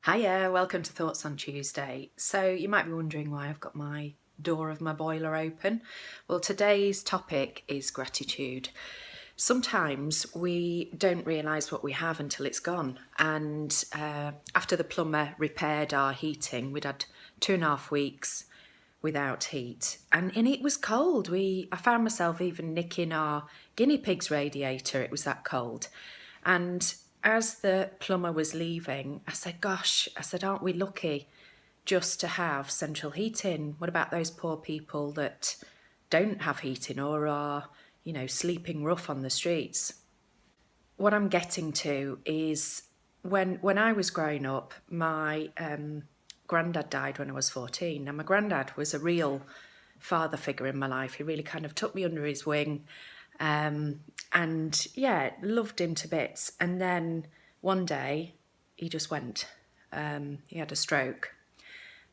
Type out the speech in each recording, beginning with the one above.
Hiya, welcome to Thoughts on Tuesday. So you might be wondering why I've got my door of my boiler open. Well, today's topic is gratitude. Sometimes we don't realise what we have until it's gone. And after the plumber repaired our heating, we'd had 2.5 weeks without heat, and it was cold. I found myself even nicking our guinea pig's radiator. It was that cold. And as the plumber was leaving, I said, gosh, aren't we lucky just to have central heating? What about those poor people that don't have heating or are, sleeping rough on the streets? What I'm getting to is when I was growing up, my granddad died when I was 14. Now, my granddad was a real father figure in my life. He really kind of took me under his wing. And yeah, loved him to bits. And then one day he just went. He had a stroke,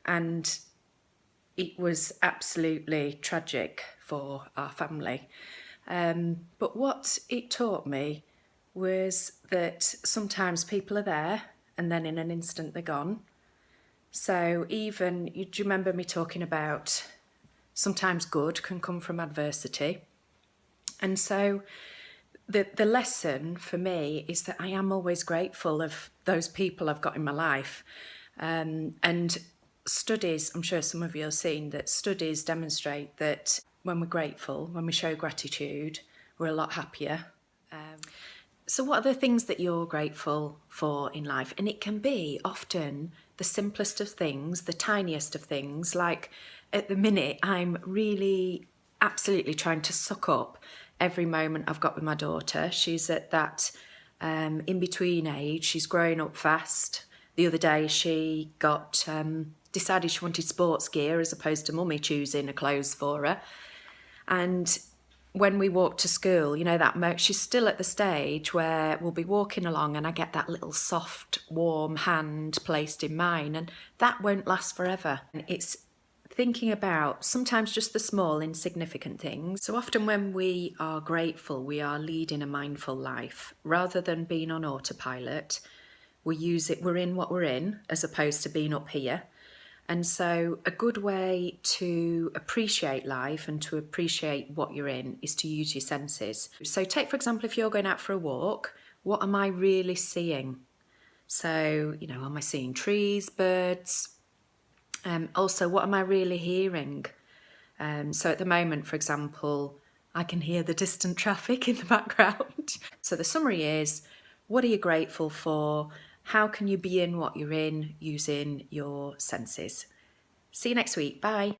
and it was absolutely tragic for our family. But what it taught me was that sometimes people are there and then in an instant they're gone. So do you remember me talking about sometimes good can come from adversity? And so the lesson for me is that I am always grateful of those people I've got in my life. And studies, I'm sure some of you have seen that studies demonstrate that when we're grateful, when we show gratitude, we're a lot happier. So what are the things that you're grateful for in life? And it can be often the simplest of things, the tiniest of things. Like at the minute, I'm really absolutely trying to suck up every moment I've got with my daughter. She's at that in-between age. She's growing up fast. The other day she got decided she wanted sports gear as opposed to mummy choosing a clothes for her. And when we walk to school, she's still at the stage where we'll be walking along and I get that little soft, warm hand placed in mine, and that won't last forever. And it's thinking about sometimes just the small, insignificant things. So often when we are grateful, we are leading a mindful life. Rather than being on autopilot, we're in what we're in, as opposed to being up here. And so a good way to appreciate life and to appreciate what you're in is to use your senses. So take, for example, if you're going out for a walk, what am I really seeing? So, am I seeing trees, birds? Also, what am I really hearing? So at the moment, for example, I can hear the distant traffic in the background. So the summary is, what are you grateful for? How can you be in what you're in using your senses? See you next week. Bye.